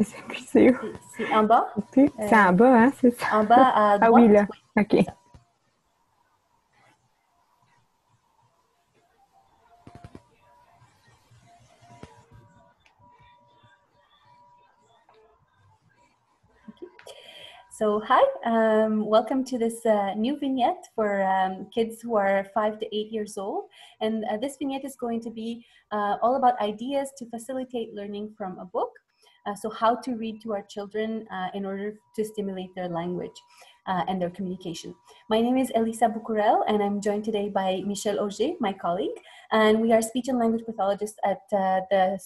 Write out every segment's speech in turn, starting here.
Je sais plus c'est où. C'est en bas. C'est en bas, hein, c'est ça. En bas à Ah oui, droite. là. Oui, c'est OK. ça. Okay. So hi, welcome to this new vignette for kids who are 5 to 8 years old. And this vignette is going to be all about ideas to facilitate learning from a book. So how to read to our children in order to stimulate their language and their communication. My name is Elisa Bucurel, and I'm joined today by Michel Auger, my colleague. And we are speech and language pathologists at the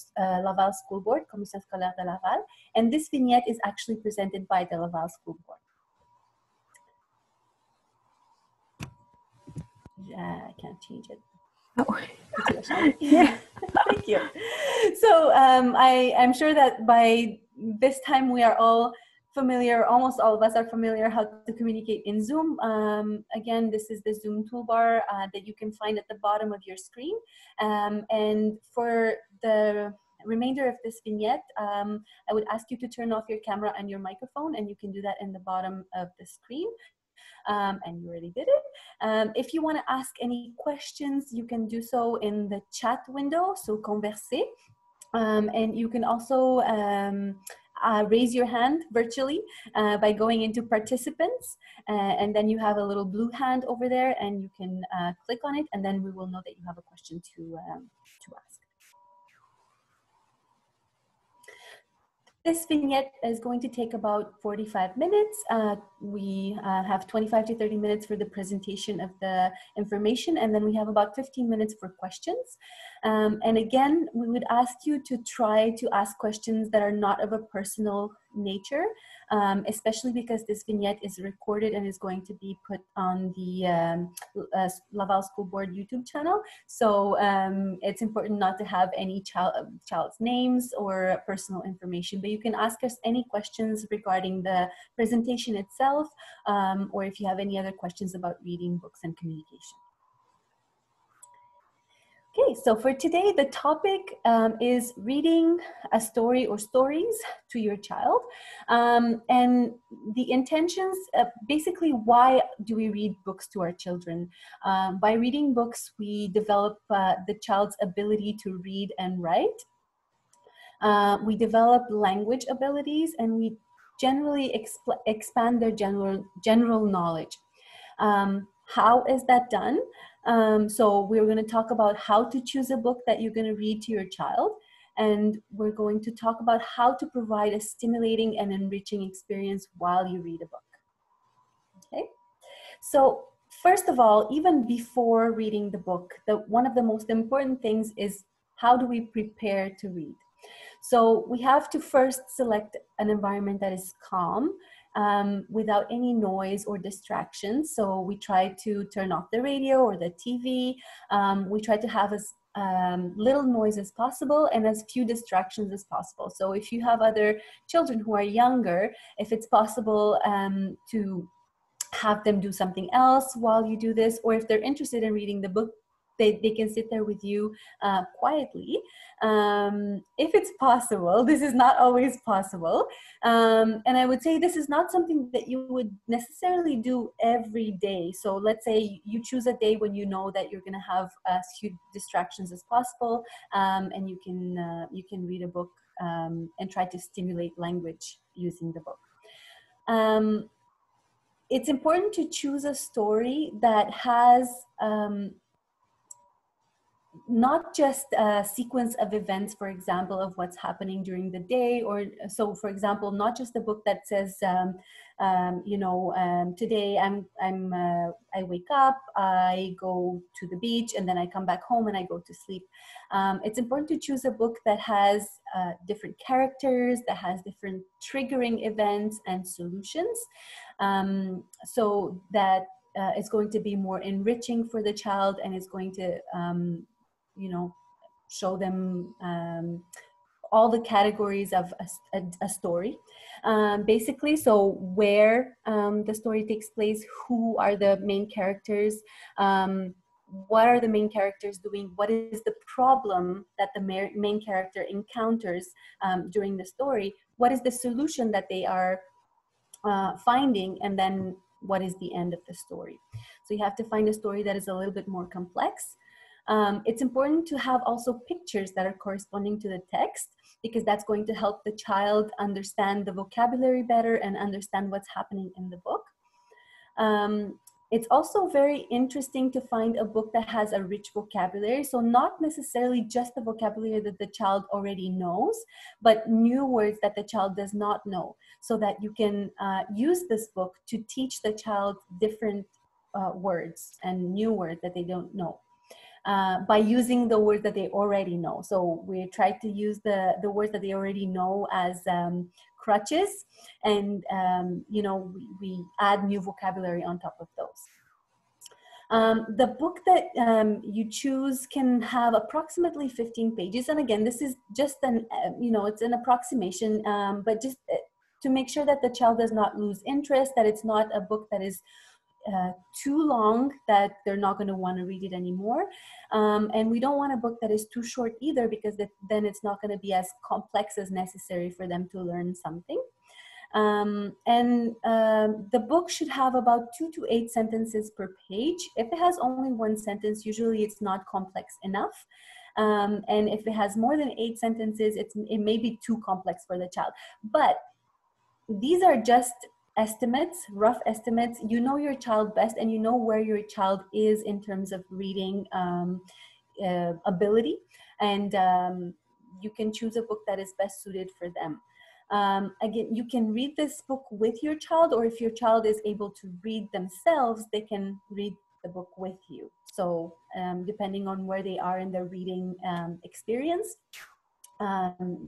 Laval School Board, Commission Scolaire de Laval. And this vignette is actually presented by the Laval School Board. I can't change it. Oh. Yeah. Thank you. So I'm sure that by this time we are all familiar, almost all of us are familiar how to communicate in Zoom. Again, this is the Zoom toolbar that you can find at the bottom of your screen. And for the remainder of this vignette, I would ask you to turn off your camera and your microphone, and you can do that in the bottom of the screen. And you already did it. If you want to ask any questions, you can do so in the chat window, so converser. And you can also raise your hand virtually by going into participants. And then you have a little blue hand over there, and you can click on it, and then we will know that you have a question to ask. This vignette is going to take about 45 minutes. We have 25 to 30 minutes for the presentation of the information, and then we have about 15 minutes for questions. And again, we would ask you to try to ask questions that are not of a personal nature, especially because this vignette is recorded and is going to be put on the Laval School Board YouTube channel. So it's important not to have any child's names or personal information, but you can ask us any questions regarding the presentation itself, or if you have any other questions about reading books and communication. Okay, so for today, the topic is reading a story or stories to your child. And the intentions, basically, why do we read books to our children? By reading books, we develop the child's ability to read and write. We develop language abilities, and we generally expand their general knowledge. How is that done? So we're going to talk about how to choose a book that you're going to read to your child, and we're going to talk about how to provide a stimulating and enriching experience while you read a book. Okay, so first of all, even before reading the book, one of the most important things is how do we prepare to read? So we have to first select an environment that is calm, without any noise or distractions. So we try to turn off the radio or the TV. We try to have as little noise as possible and as few distractions as possible. So if you have other children who are younger, if it's possible to have them do something else while you do this, or if they're interested in reading the book, they can sit there with you quietly. If it's possible, this is not always possible. And I would say this is not something that you would necessarily do every day. So let's say you choose a day when you know that you're going to have as few distractions as possible, and you can read a book and try to stimulate language using the book. It's important to choose a story that has not just a sequence of events, for example, of what's happening during the day, or so, for example, not just a book that says, today I wake up, I go to the beach, and then I come back home and I go to sleep. It's important to choose a book that has different characters, that has different triggering events and solutions, so that it's going to be more enriching for the child, and it's going to show them all the categories of a story, basically. So where the story takes place, who are the main characters, what are the main characters doing, what is the problem that the main character encounters during the story, what is the solution that they are finding, and then what is the end of the story. So you have to find a story that is a little bit more complex. It's important to have also pictures that are corresponding to the text, because that's going to help the child understand the vocabulary better and understand what's happening in the book. It's also very interesting to find a book that has a rich vocabulary. So not necessarily just the vocabulary that the child already knows, but new words that the child does not know, so that you can use this book to teach the child different words and new words that they don't know. By using the words that they already know. So we try to use the words that they already know as crutches, and you know, we add new vocabulary on top of those. The book that you choose can have approximately 15 pages. And again, this is just an, you know, it's an approximation, but just to make sure that the child does not lose interest, that it's not a book that is too long that they're not going to want to read it anymore. And we don't want a book that is too short either, because then it's not going to be as complex as necessary for them to learn something. The book should have about 2 to 8 sentences per page. If it has only one sentence, usually it's not complex enough. And if it has more than 8 sentences, it may be too complex for the child. But these are just estimates, rough estimates. You know your child best, and you know where your child is in terms of reading ability, and you can choose a book that is best suited for them. Again, you can read this book with your child, or if your child is able to read themselves, they can read the book with you. So depending on where they are in their reading experience,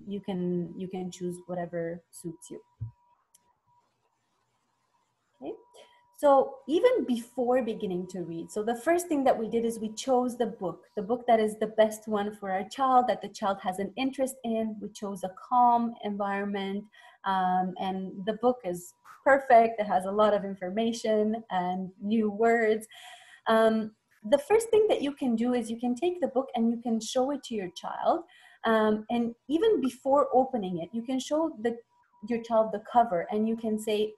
you can choose whatever suits you. Okay. So even before beginning to read, so the first thing that we did is we chose the book that is the best one for our child, that the child has an interest in. We chose a calm environment, and the book is perfect. It has a lot of information and new words. The first thing that you can do is you can take the book and you can show it to your child. And even before opening it, you can show your child the cover, and you can say,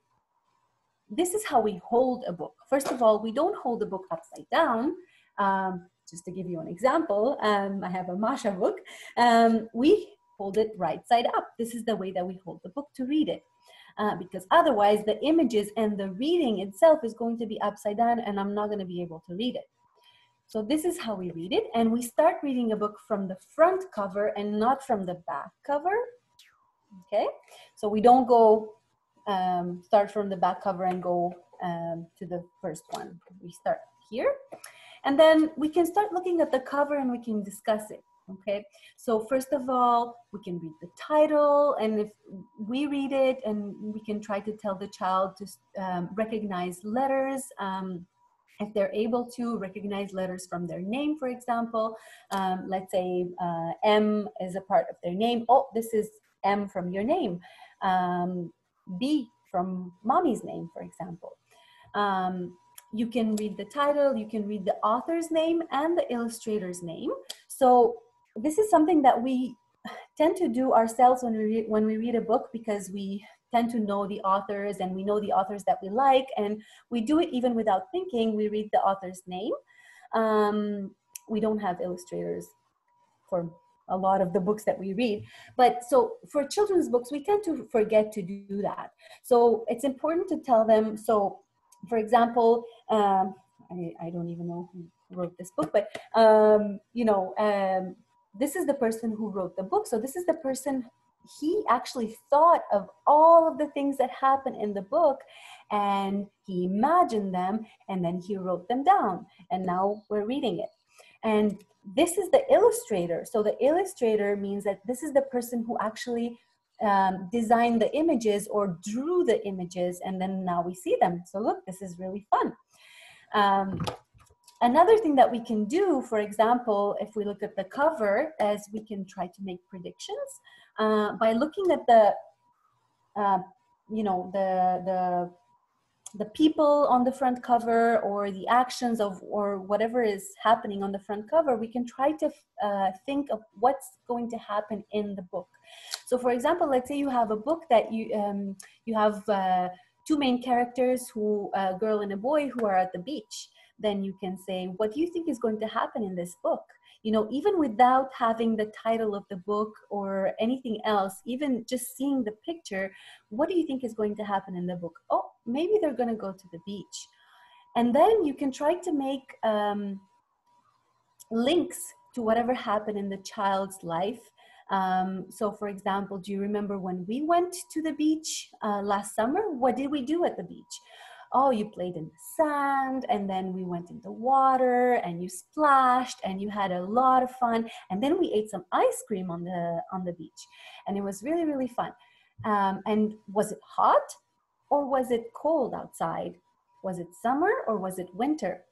this is how we hold a book. First of all, we don't hold the book upside down. Just to give you an example, I have a Masha book. We hold it right side up. This is the way that we hold the book to read it. Because otherwise the images and the reading itself is going to be upside down, and I'm not going to be able to read it. So this is how we read it. And we start reading a book from the front cover and not from the back cover. Okay, so we don't go start from the back cover and go to the first one. We start here, and then we can start looking at the cover and we can discuss it. Okay, so first of all, we can read the title, and if we read it, and we can try to tell the child to recognize letters. If they're able to recognize letters from their name, for example, let's say M is a part of their name. Oh, this is M from your name. B from mommy's name, for example. You can read the title, you can read the author's name and the illustrator's name. So this is something that we tend to do ourselves when we read a book, because we tend to know the authors, and we know the authors that we like, and we do it even without thinking. We read the author's name. We don't have illustrators for a lot of the books that we read, but so for children's books, we tend to forget to do that. So it's important to tell them. So for example, I don't even know who wrote this book, but this is the person who wrote the book. So this is the person, he actually thought of all of the things that happen in the book, and he imagined them, and then he wrote them down, and now we're reading it. And this is the illustrator. So the illustrator means that this is the person who actually designed the images or drew the images, and then now we see them. So look, this is really fun. Another thing that we can do, for example, if we look at the cover, is we can try to make predictions by looking at the the people on the front cover or the actions of or whatever is happening on the front cover, we can try to think of what's going to happen in the book. So for example, let's say you have a book that you have two main characters, a girl and a boy, who are at the beach. Then you can say, what do you think is going to happen in this book? You know, even without having the title of the book or anything else, even just seeing the picture, what do you think is going to happen in the book? Oh, maybe they're going to go to the beach. And then you can try to make links to whatever happened in the child's life. So for example, do you remember when we went to the beach last summer? What did we do at the beach? Oh, you played in the sand, and then we went in the water, and you splashed, and you had a lot of fun. And then we ate some ice cream on the beach, and it was really, really fun. And was it hot or was it cold outside? Was it summer or was it winter?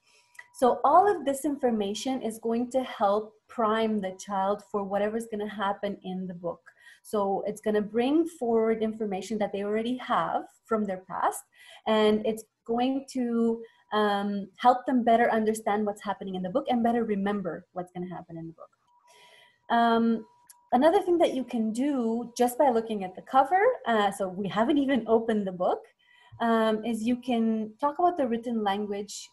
So all of this information is going to help prime the child for whatever's going to happen in the book. So it's going to bring forward information that they already have from their past, and it's going to help them better understand what's happening in the book and better remember what's going to happen in the book. Another thing that you can do just by looking at the cover, so we haven't even opened the book, is you can talk about the written language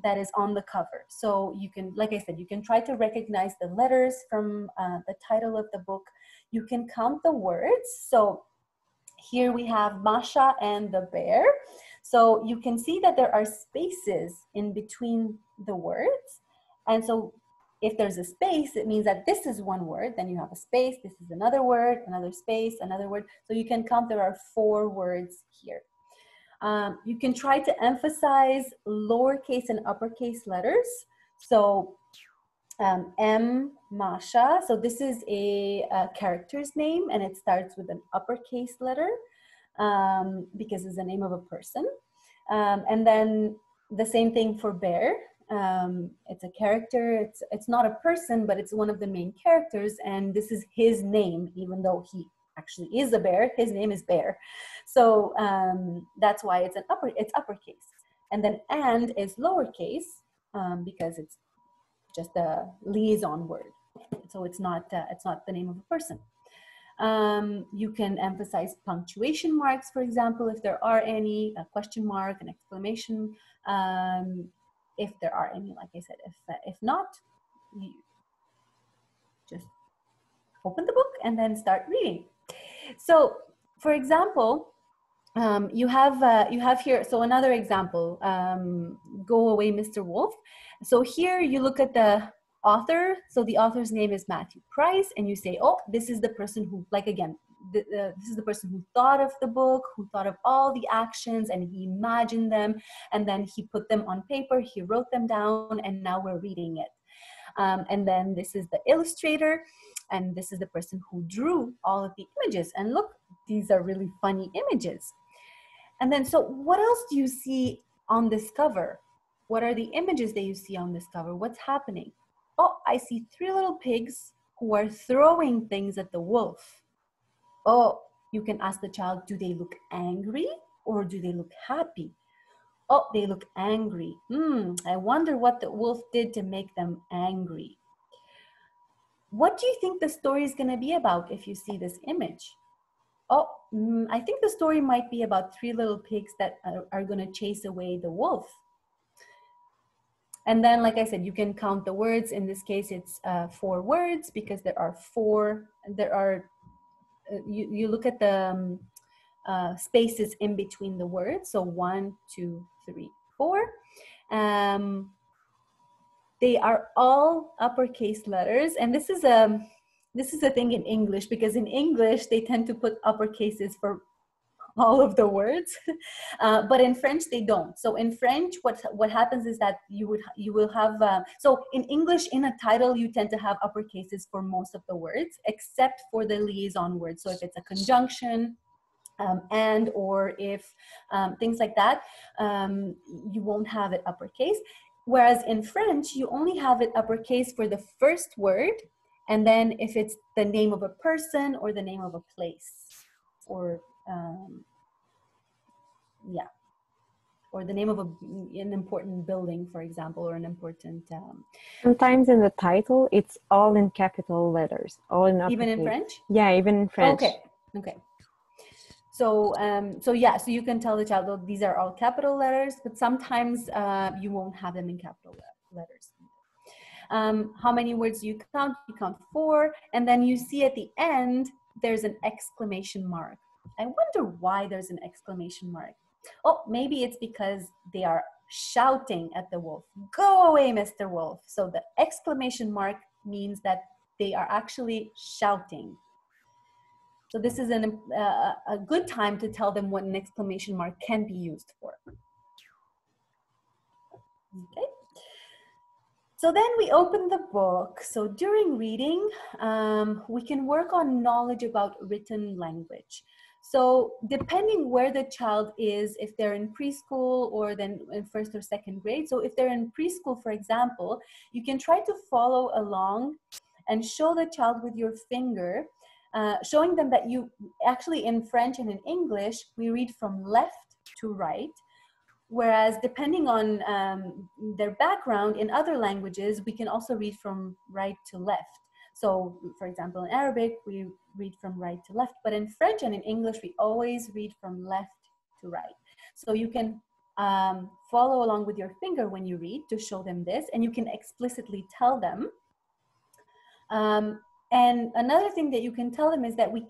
that is on the cover. So you can, like I said, you can try to recognize the letters from the title of the book. You can count the words. So here we have Masha and the bear. So you can see that there are spaces in between the words. And so if there's a space, it means that this is one word, then you have a space, this is another word, another space, another word. So you can count, there are 4 words here. You can try to emphasize lowercase and uppercase letters. So M, Masha. So this is a character's name, and it starts with an uppercase letter because it's the name of a person. And then the same thing for Bear. It's a character. It's not a person, but it's one of the main characters, and this is his name, even though he actually is a bear. His name is Bear. So that's why it's uppercase. And then and is lowercase because it's just a liaison word. So it's not the name of a person. You can emphasize punctuation marks, for example, if there are any, a question mark, an exclamation, if there are any, like I said. If not, you just open the book and then start reading. So, for example, you have here, so another example, Go Away, Mr. Wolf. So here you look at the author. So the author's name is Matthew Price, and you say, oh, this is the person who, like again, this is the person who thought of the book, who thought of all the actions, and he imagined them, and then he put them on paper, he wrote them down, and now we're reading it. And then this is the illustrator, and this is the person who drew all of the images. And look, these are really funny images. And then, so what else do you see on this cover? What are the images that you see on this cover? What's happening? Oh, I see 3 little pigs who are throwing things at the wolf. Oh, you can ask the child, do they look angry or do they look happy? Oh, they look angry. I wonder what the wolf did to make them angry. What do you think the story is going to be about if you see this image? Oh, I think the story might be about 3 little pigs that are going to chase away the wolf. And then, like I said, you can count the words. In this case, it's 4 words because there are 4. You look at the spaces in between the words. So 1, 2, 3, 4. They are all uppercase letters, and this is a thing in English, because in English they tend to put uppercases for all of the words, but in French they don't. So in French, what happens is that you will have so in English, in a title you tend to have uppercases for most of the words, except for the liaison words. So if it's a conjunction, and or if things like that, you won't have it uppercase. Whereas in French, you only have it uppercase for the first word, and then if it's the name of a person or the name of a place, or or the name of an important building, for example, or an important Sometimes in the title, it's all in capital letters, all in even in uppercase. French. Yeah, even in French. Okay. So yeah, so you can tell the child, oh, these are all capital letters, but sometimes you won't have them in capital letters. How many words do you count? You count 4, and then you see at the end there's an exclamation mark. I wonder why there's an exclamation mark. Oh, maybe it's because they are shouting at the wolf. Go away, Mr. Wolf. So the exclamation mark means that they are actually shouting. So this is a good time to tell them what an exclamation mark can be used for. Okay. So then we open the book. So during reading, we can work on knowledge about written language. So depending where the child is, if they're in preschool or then in 1st or 2nd grade. So if they're in preschool, for example, you can try to follow along and show the child with your finger, showing them that you actually in French and in English, we read from left to right. Whereas depending on their background in other languages, we can also read from right to left. So for example, in Arabic, we read from right to left, but in French and in English, we always read from left to right. So you can follow along with your finger when you read to show them this, and you can explicitly tell them. And another thing that you can tell them is that we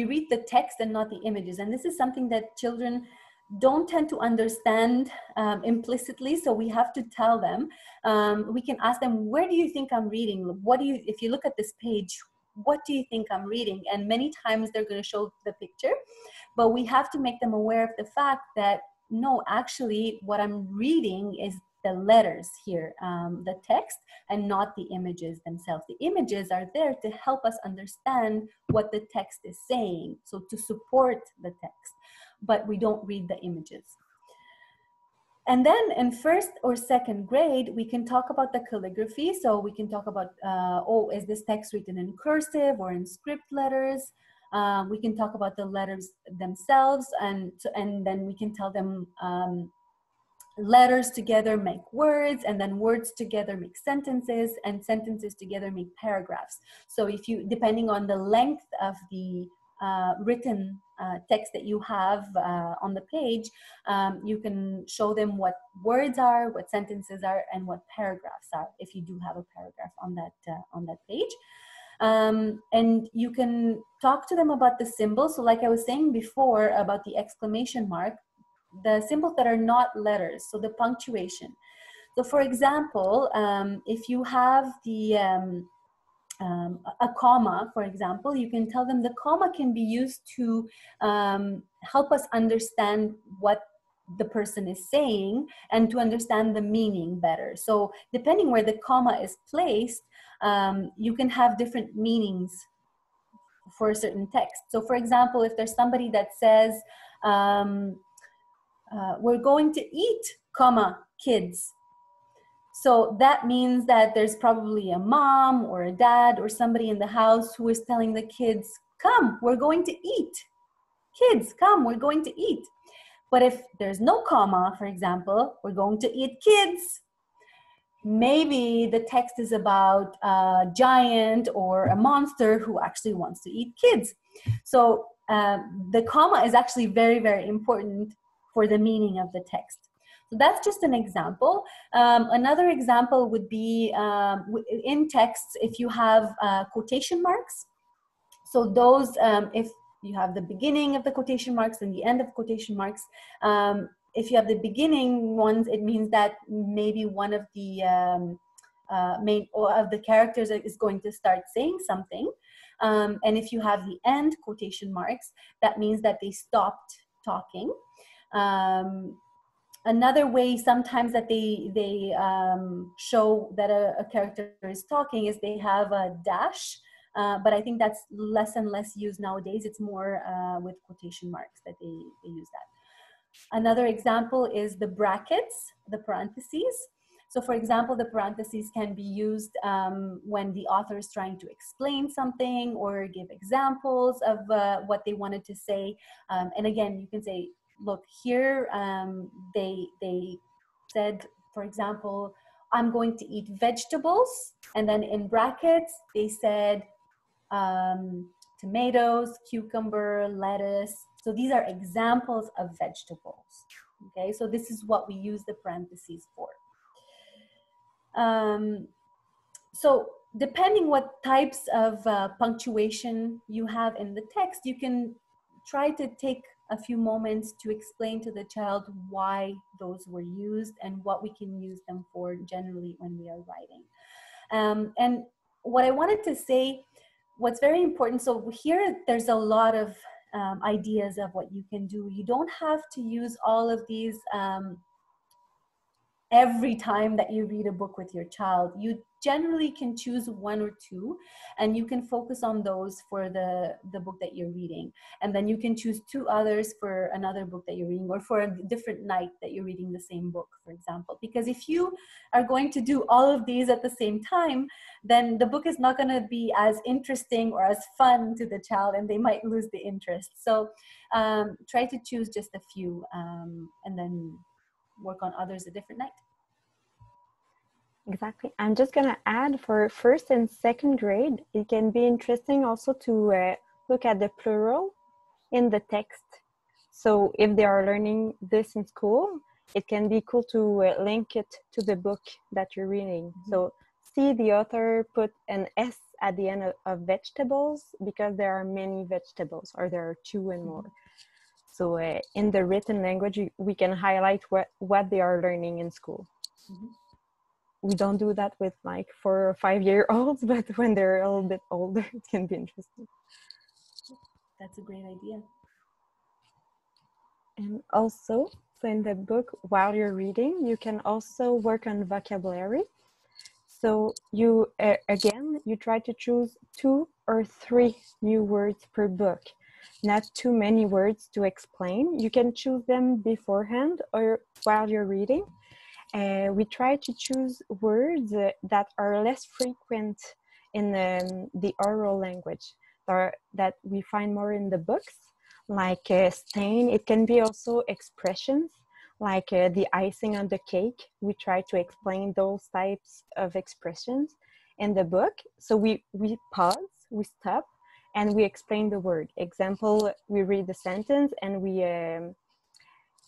read the text and not the images. And this is something that children don't tend to understand implicitly, so we have to tell them. We can ask them, where do you think I'm reading? If you look at this page, what do you think I'm reading? And many times they're going to show the picture, but we have to make them aware of the fact that, no, actually what I'm reading is the letters here, the text, and not the images themselves. The images are there to help us understand what the text is saying, so to support the text, but we don't read the images. And then in 1st or 2nd grade, we can talk about the calligraphy. So we can talk about, oh, is this text written in cursive or in script letters? We can talk about the letters themselves, and then we can tell them letters together make words, and then words together make sentences, and sentences together make paragraphs. So if you, depending on the length of the written text that you have on the page, you can show them what words are, what sentences are, and what paragraphs are, if you do have a paragraph on that page. And you can talk to them about the symbols. So like I was saying before about the exclamation mark, the symbols that are not letters, so the punctuation. So for example, if you have a comma, for example, you can tell them the comma can be used to help us understand what the person is saying and to understand the meaning better. So depending where the comma is placed, you can have different meanings for a certain text. So for example, if there's somebody that says, we're going to eat, comma, kids. So that means that there's probably a mom or a dad or somebody in the house who is telling the kids, come, we're going to eat. Kids, come, we're going to eat. But if there's no comma, for example, we're going to eat kids, maybe the text is about a giant or a monster who actually wants to eat kids. So the comma is actually very, very important for the meaning of the text. So that's just an example. Another example would be in texts, if you have quotation marks. So those, if you have the beginning of the quotation marks and the end of quotation marks, if you have the beginning ones, it means that maybe one of the main or of the characters is going to start saying something. And if you have the end quotation marks, that means that they stopped talking. Another way sometimes that they show that a character is talking is they have a dash, but I think that's less and less used nowadays. It's more with quotation marks that they use that. Another example is the brackets, the parentheses. So for example, the parentheses can be used when the author is trying to explain something or give examples of what they wanted to say. And again, you can say, look here, they said, for example, I'm going to eat vegetables, and then in brackets they said tomatoes, cucumber, lettuce. So these are examples of vegetables. Okay, so this is what we use the parentheses for. So depending what types of punctuation you have in the text, you can try to take a few moments to explain to the child why those were used and what we can use them for generally when we are writing. And what I wanted to say, what's very important, so here there's a lot of ideas of what you can do. You don't have to use all of these every time that you read a book with your child. You generally can choose one or two, and you can focus on those for the book that you're reading. And then you can choose two others for another book that you're reading, or for a different night that you're reading the same book, for example. Because if you are going to do all of these at the same time, then the book is not going to be as interesting or as fun to the child, and they might lose the interest. So try to choose just a few, and then work on others a different night. Exactly. I'm just going to add, for first and second grade, it can be interesting also to look at the plural in the text. So if they are learning this in school, it can be cool to link it to the book that you're reading. Mm-hmm. So see the author put an S at the end of vegetables because there are many vegetables, or there are two and more. So in the written language, we can highlight what they are learning in school. Mm-hmm. We don't do that with like 4 or 5 year olds, but when they're a little bit older, it can be interesting. That's a great idea. And also, so in the book, while you're reading, you can also work on vocabulary. So you, again, you try to choose 2 or 3 new words per book. Not too many words to explain. You can choose them beforehand or while you're reading. We try to choose words that are less frequent in the oral language, or that we find more in the books, like stain. It can be also expressions, like the icing on the cake. We try to explain those types of expressions in the book. So we pause, we stop, and we explain the word. Example, we read the sentence and we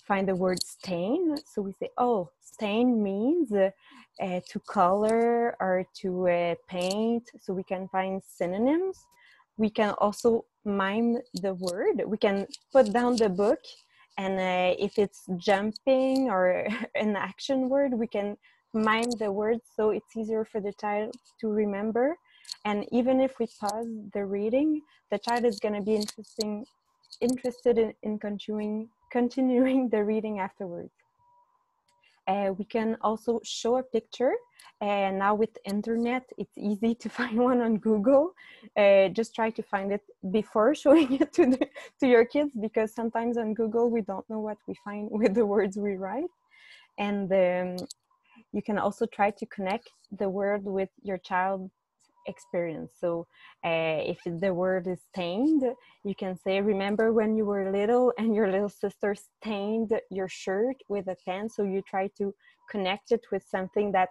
find the word stain. So we say, oh, stain means to color or to paint. So we can find synonyms. We can also mime the word. We can put down the book, and if it's jumping or an action word, we can mime the word so it's easier for the child to remember. And even if we pause the reading, the child is going to be interested in continuing the reading afterwards. We can also show a picture, and now with the internet, it's easy to find one on Google. Just try to find it before showing it to your kids, because sometimes on Google we don't know what we find with the words we write. And you can also try to connect the word with your child's experience. So if the word is stained, you can say, remember when you were little and your little sister stained your shirt with a pen. So you try to connect it with something that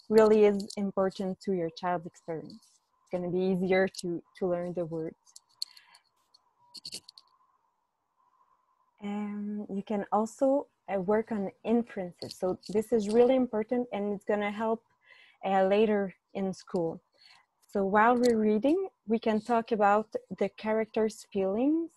really is important to your child's experience. It's going to be easier to learn the words. You can also work on inferences. So this is really important, and it's going to help later in school. So while we're reading, we can talk about the character's feelings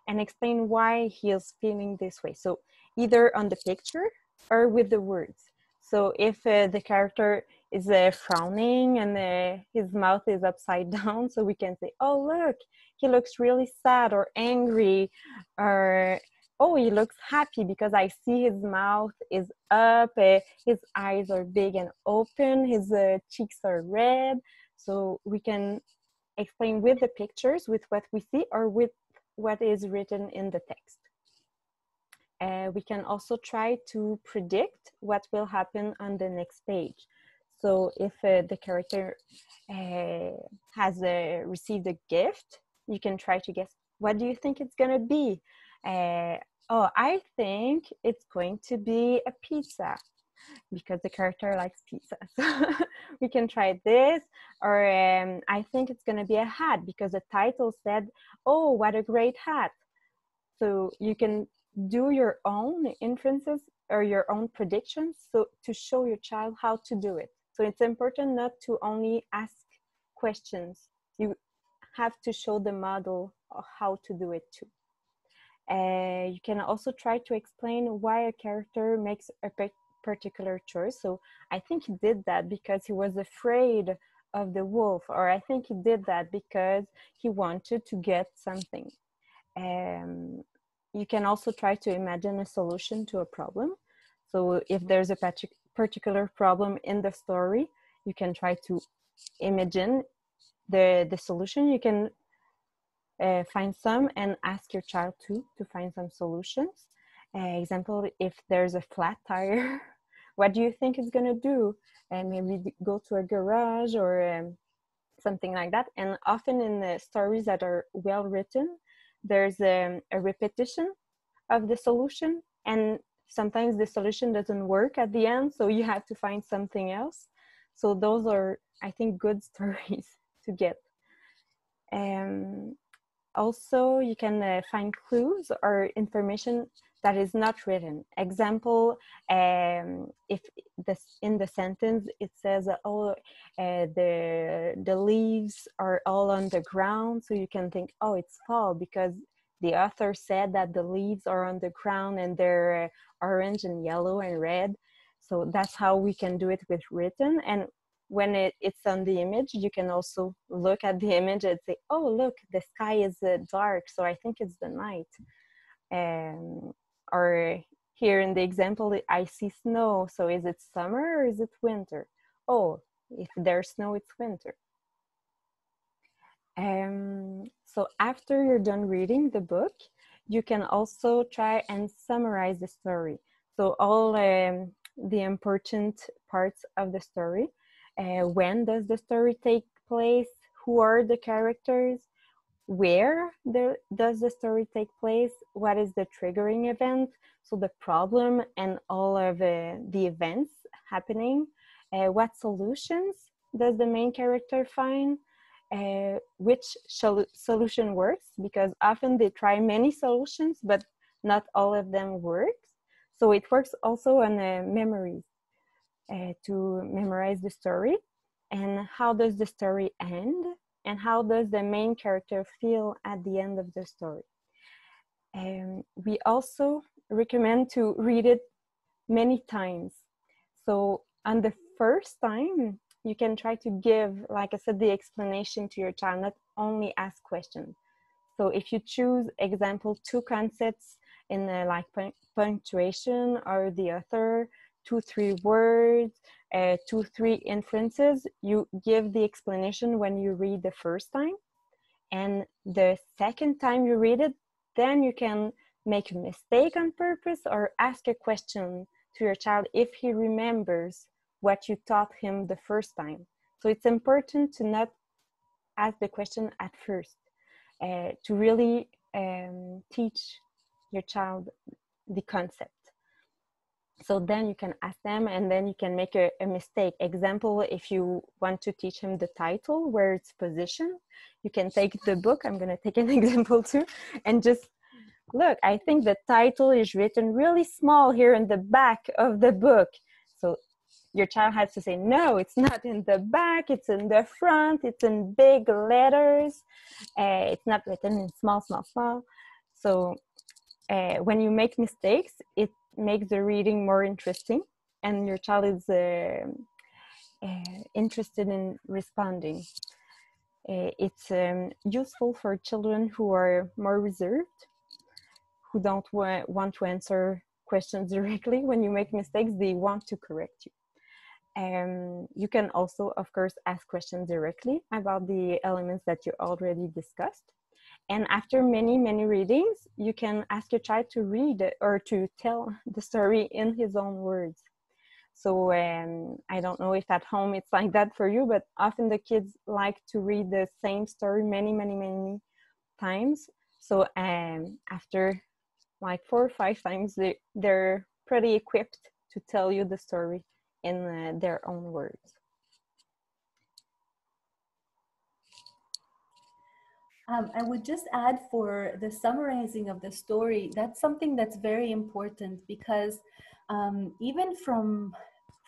and explain why he is feeling this way. So either on the picture or with the words. So if the character is frowning and his mouth is upside down, so we can say, oh, look, he looks really sad or angry, or oh, he looks happy because I see his mouth is up, his eyes are big and open, his cheeks are red. So we can explain with the pictures, with what we see, or with what is written in the text. We can also try to predict what will happen on the next page. So if the character has received a gift, you can try to guess, what do you think it's going to be? Oh, I think it's going to be a pizza because the character likes pizza. So we can try this. Or I think it's going to be a hat because the title said, oh, what a great hat. So you can do your own inferences or your own predictions so to show your child how to do it. So it's important not to only ask questions. You have to show the model of how to do it too. You can also try to explain why a character makes a particular choice. So I think he did that because he was afraid of the wolf, or I think he did that because he wanted to get something. You can also try to imagine a solution to a problem. So if there's a particular problem in the story, you can try to imagine the solution. You can find some and ask your child to find some solutions. Example, if there's a flat tire, what do you think it's gonna do? And maybe go to a garage or something like that. And often in the stories that are well written, there's a repetition of the solution, and sometimes the solution doesn't work at the end, so you have to find something else. So those are, I think, good stories to get. Also, you can find clues or information that is not written. Example, if this in the sentence it says, "Oh, the leaves are all on the ground," so you can think, "Oh, it's fall because the author said that the leaves are on the ground and they're orange and yellow and red." So that's how we can do it with written. And when it's on the image, you can also look at the image and say, oh, look, the sky is dark, so I think it's the night. Or here in the example, I see snow, so is it summer or is it winter? Oh, if there's snow, it's winter. So after you're done reading the book, you can also try and summarize the story. So all the important parts of the story. When does the story take place? Who are the characters? Where does the story take place? What is the triggering event? So the problem and all of the events happening. What solutions does the main character find? Which solution works? Because often they try many solutions, but not all of them works. So it works also on memories. To memorize the story, and how does the story end, and how does the main character feel at the end of the story. We also recommend to read it many times. So on the first time, you can try to give, like I said, the explanation to your child, not only ask questions. So if you choose, example, 2 concepts in like punctuation or the author, 2-3 words, 2-3 inferences, you give the explanation when you read the first time. And the second time you read it, then you can make a mistake on purpose or ask a question to your child if he remembers what you taught him the first time. So it's important to not ask the question at first. To really teach your child the concept. So then you can ask them, and then you can make a mistake. Example, if you want to teach him the title, where it's positioned, you can take the book. I'm going to take an example too, and just look, I think the title is written really small here in the back of the book. So your child has to say, no, it's not in the back, it's in the front, it's in big letters, it's not written in small. So when you make mistakes, it makes the reading more interesting, and your child is interested in responding. It's useful for children who are more reserved, who don't want to answer questions directly. When you make mistakes, they want to correct you. You can also, of course, ask questions directly about the elements that you already discussed. And after many readings, you can ask your child to read or to tell the story in his own words. So I don't know if at home it's like that for you, but often the kids like to read the same story many times. So after like 4 or 5 times, they're pretty equipped to tell you the story in their own words. I would just add, for the summarizing of the story, that's something that's very important, because even from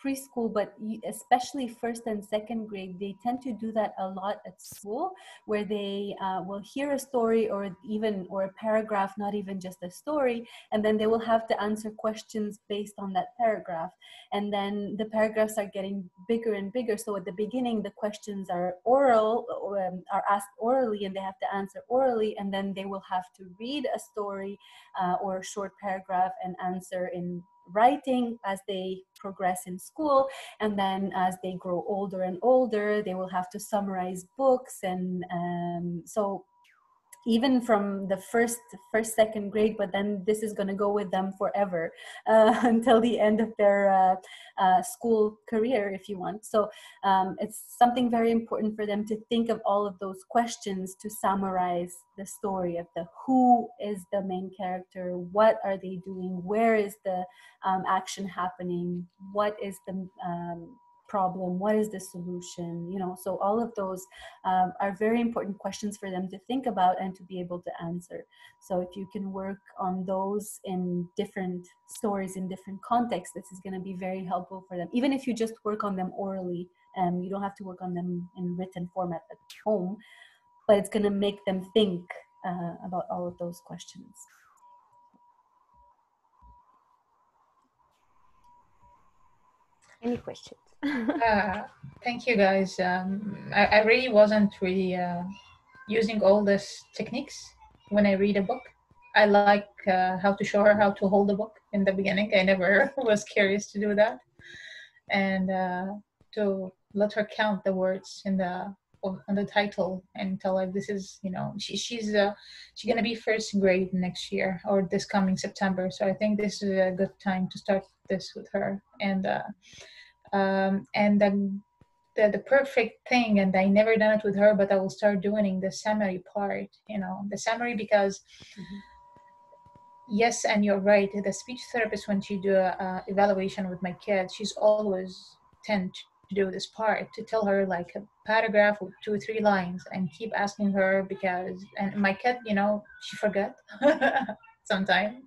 preschool, but especially first and second grade, they tend to do that a lot at school, where they will hear a story or a paragraph, not even just a story, and then they will have to answer questions based on that paragraph. And then the paragraphs are getting bigger and bigger. So at the beginning, the questions are oral, are asked orally, and they have to answer orally, and then they will have to read a story or a short paragraph and answer in writing as they progress in school. And then as they grow older and older, they will have to summarize books. And so even from the first, second grade, but then this is going to go with them forever until the end of their school career, if you want. So it's something very important for them to think of all of those questions to summarize the story of who is the main character, what are they doing, where is the action happening, what is the problem, what is the solution, so all of those are very important questions for them to think about and to be able to answer. So if you can work on those in different stories, in different contexts, this is going to be very helpful for them. Even if you just work on them orally, you don't have to work on them in written format at home, but it's going to make them think about all of those questions. Any questions? Thank you, guys. I really wasn't really using all these techniques when I read a book. I like how to show her how to hold a book in the beginning. I never was curious to do that, and to let her count the words on the title and tell her this is, she's gonna be first grade next year or this coming September. So I think this is a good time to start this with her. And the perfect thing, and I never done it with her, but I will start doing the summary part, the summary, because yes, and you're right, the speech therapist, when she do a evaluation with my kids, she's always tend to do this part, to tell her like a paragraph with 2 or 3 lines and keep asking her, because, and my kid, she forget sometimes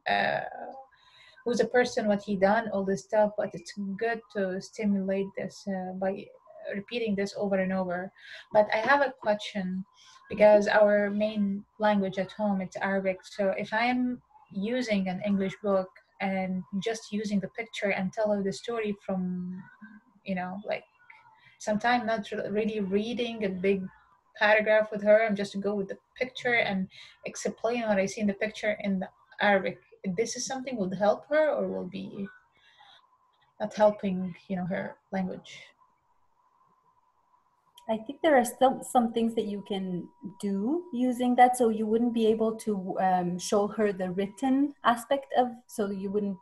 who's a person, what he done, all this stuff. But it's good to stimulate this by repeating this over and over. But I have a question, because our main language at home, it's Arabic. So if I'm using an English book and just using the picture and tell her the story from, like, sometimes not really reading a big paragraph with her, I'm just to go with the picture and explain what I see in the picture in the Arabic. This is something would help her, or will be not helping, her language? I think there are still some things that you can do using that. So you wouldn't be able to show her the written aspect of, so you wouldn't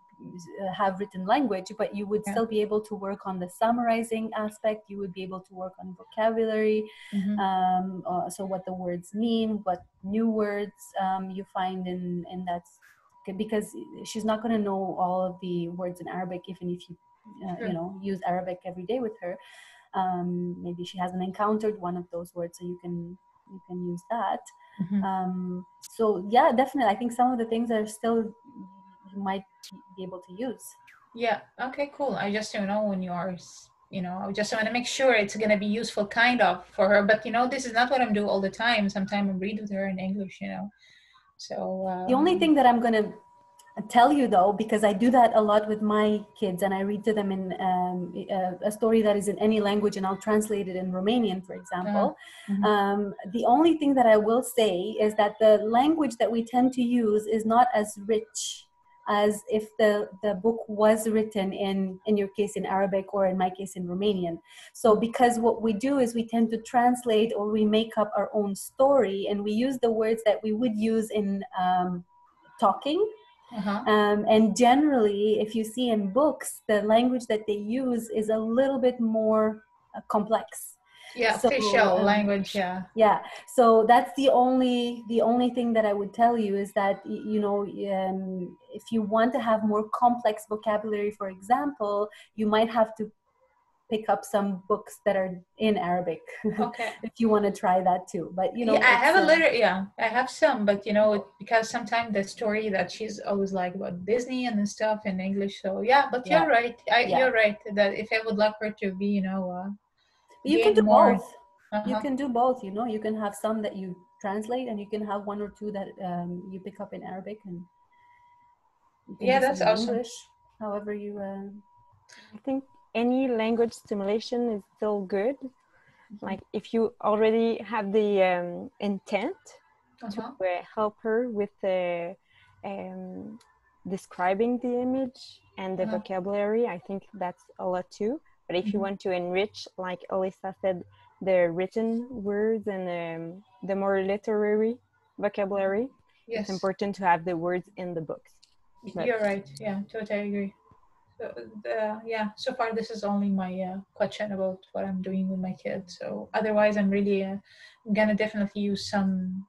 have written language, but you would still be able to work on the summarizing aspect. You would be able to work on vocabulary. So what the words mean, what new words you find in that, because she's not going to know all of the words in Arabic, even if you use Arabic every day with her. Maybe she hasn't encountered one of those words, so you can use that. So yeah, definitely, I think some of the things are still you might be able to use. Yeah, okay, cool. I just don't know when you are, I just want to make sure it's going to be useful kind of for her. But this is not what I'm doing all the time. Sometimes I read with her in English, so the only thing that I'm going to tell you, though, because I do that a lot with my kids, and I read to them in a story that is in any language, and I'll translate it in Romanian, for example. The only thing that I will say is that the language that we tend to use is not as rich as if the book was written in your case in Arabic, or in my case in Romanian. So because what we do is we tend to translate, or we make up our own story, and we use the words that we would use in talking. And generally, if you see in books, the language that they use is a little bit more complex. Yeah, So official language. Yeah. yeah, so that's the only thing that I would tell you is that if you want to have more complex vocabulary, for example, you might have to pick up some books that are in Arabic Okay. if you want to try that too. But Yeah, I it's have a little. Yeah, I have some, but because sometimes the story that she's always like about Disney and stuff in English. So yeah, but yeah, you're right. yeah. You're right that if I would like her to be, You can gain do more. both. You can do both. You can have some that you translate, and you can have one or two that you pick up in Arabic, and you can Yeah, do some that's in awesome. English. However you. I think any language stimulation is still good. Like if you already have the intent to help her with the describing the image and the vocabulary, I think that's a lot too. But if you want to enrich, like Alyssa said, the written words and the more literary vocabulary, Yes, it's important to have the words in the books. But you're right. Yeah, totally agree. So, so far this is only my question about what I'm doing with my kids. So otherwise, I'm really gonna definitely use some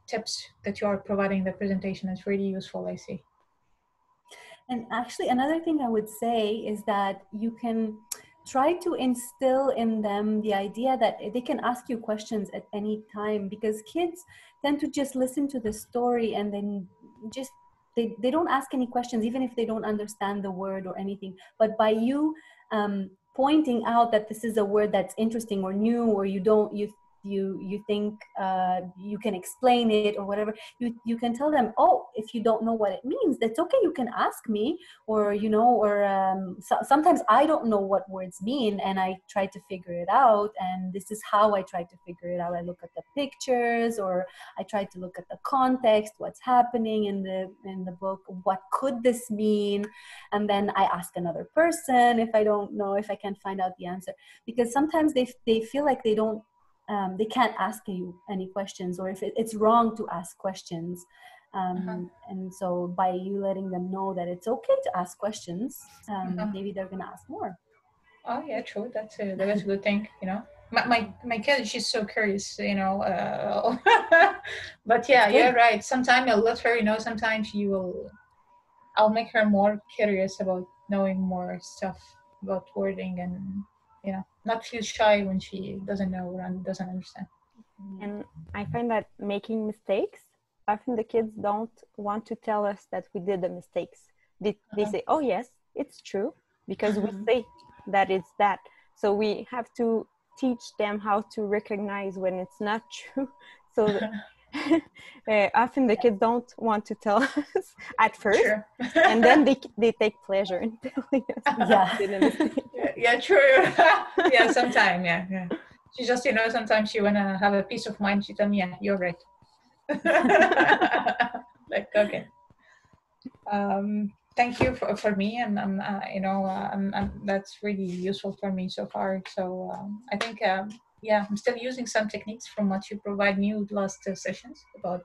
tips that you are providing in the presentation. It's really useful, I see. And actually, another thing I would say is that you can try to instill in them the idea that they can ask you questions at any time, because kids tend to just listen to the story and then just they don't ask any questions, even if they don't understand the word or anything. But by you pointing out that this is a word that's interesting or new, or you think you can explain it or whatever, you can tell them, oh, if you don't know what it means, that's okay, you can ask me. Or sometimes I don't know what words mean, and I try to figure it out, and this is how I try to figure it out. I look at the pictures, or I try to look at the context, what's happening in the book, what could this mean, and then I ask another person if I don't know, if I can't find out the answer. Because sometimes they feel like they can't ask you any questions, or if it's wrong to ask questions. And so by you letting them know that it's okay to ask questions, maybe they're gonna ask more. Oh yeah, true. That's a good thing. My kid, she's so curious. But yeah, you're right. Sometimes I'll let her. Sometimes I'll make her more curious about knowing more stuff about wording, and not feel shy when she doesn't know and doesn't understand. And I find that making mistakes, often the kids don't want to tell us that we did the mistakes. They say, oh yes, it's true, because we say that it's that. So we have to teach them how to recognize when it's not true. So often the kids don't want to tell us at first, Sure. and then they take pleasure in telling us. Yeah, true. Yeah, sometimes, yeah. She just, sometimes she wanna have a peace of mind. She tell me, yeah, you're right. Like, okay. Thank you for me, and that's really useful for me so far. So I think I'm still using some techniques from what you provide me with last sessions about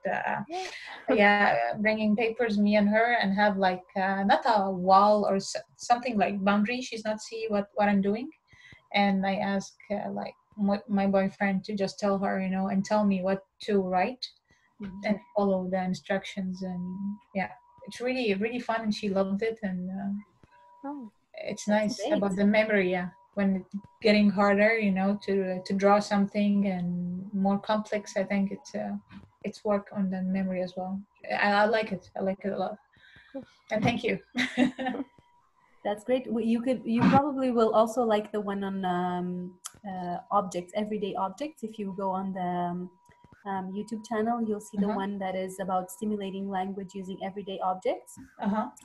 bringing papers, me and her, and have like not a wall or something like boundary. She's not see what I'm doing, and I ask like my boyfriend to just tell her, and tell me what to write and follow the instructions. And it's really, really fun, and she loved it. And it's nice great. about the memory. Yeah, when it's getting harder, to draw something and more complex. I think it's work on the memory as well. I like it. I like it a lot. And thank you. That's great. You probably will also like the one on objects, everyday objects. If you go on the YouTube channel, you'll see the one that is about stimulating language using everyday objects.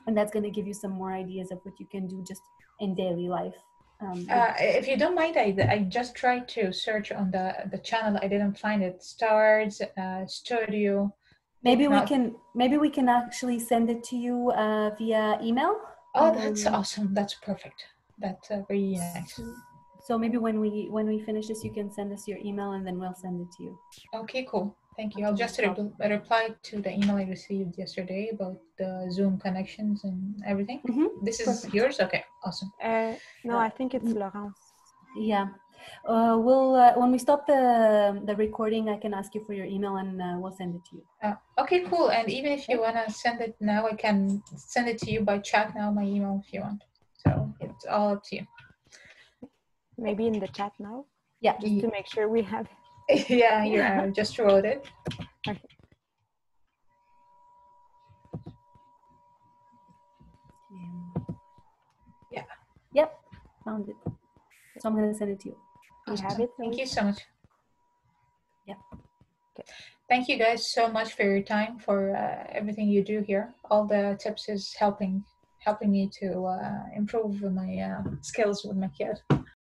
And that's going to give you some more ideas of what you can do just in daily life. If you don't mind, I just tried to search on the channel. I didn't find it. Stars Studio. Maybe we can actually send it to you via email. Oh, that's awesome. That's perfect. That's very nice. So maybe when we finish this, you can send us your email, and then we'll send it to you. Okay, cool. Thank you. I'll just reply to the email I received yesterday about the Zoom connections and everything. This is yours? Okay, awesome. No, I think it's Laurence. Yeah. We'll when we stop the recording, I can ask you for your email and we'll send it to you. Okay, cool. And even if you want to send it now, I can send it to you by chat now, my email, if you want. So it's all up to you. Maybe in the chat now? Yeah. Just to make sure we have it. Yeah, I just wrote it. Okay. Yeah. Yep. Found it. So I'm going to send it to you. You have Awesome. it? Thank you so much. Yeah. Okay. Thank you guys so much for your time, for everything you do here. All the tips is helping me to improve my skills with my kid.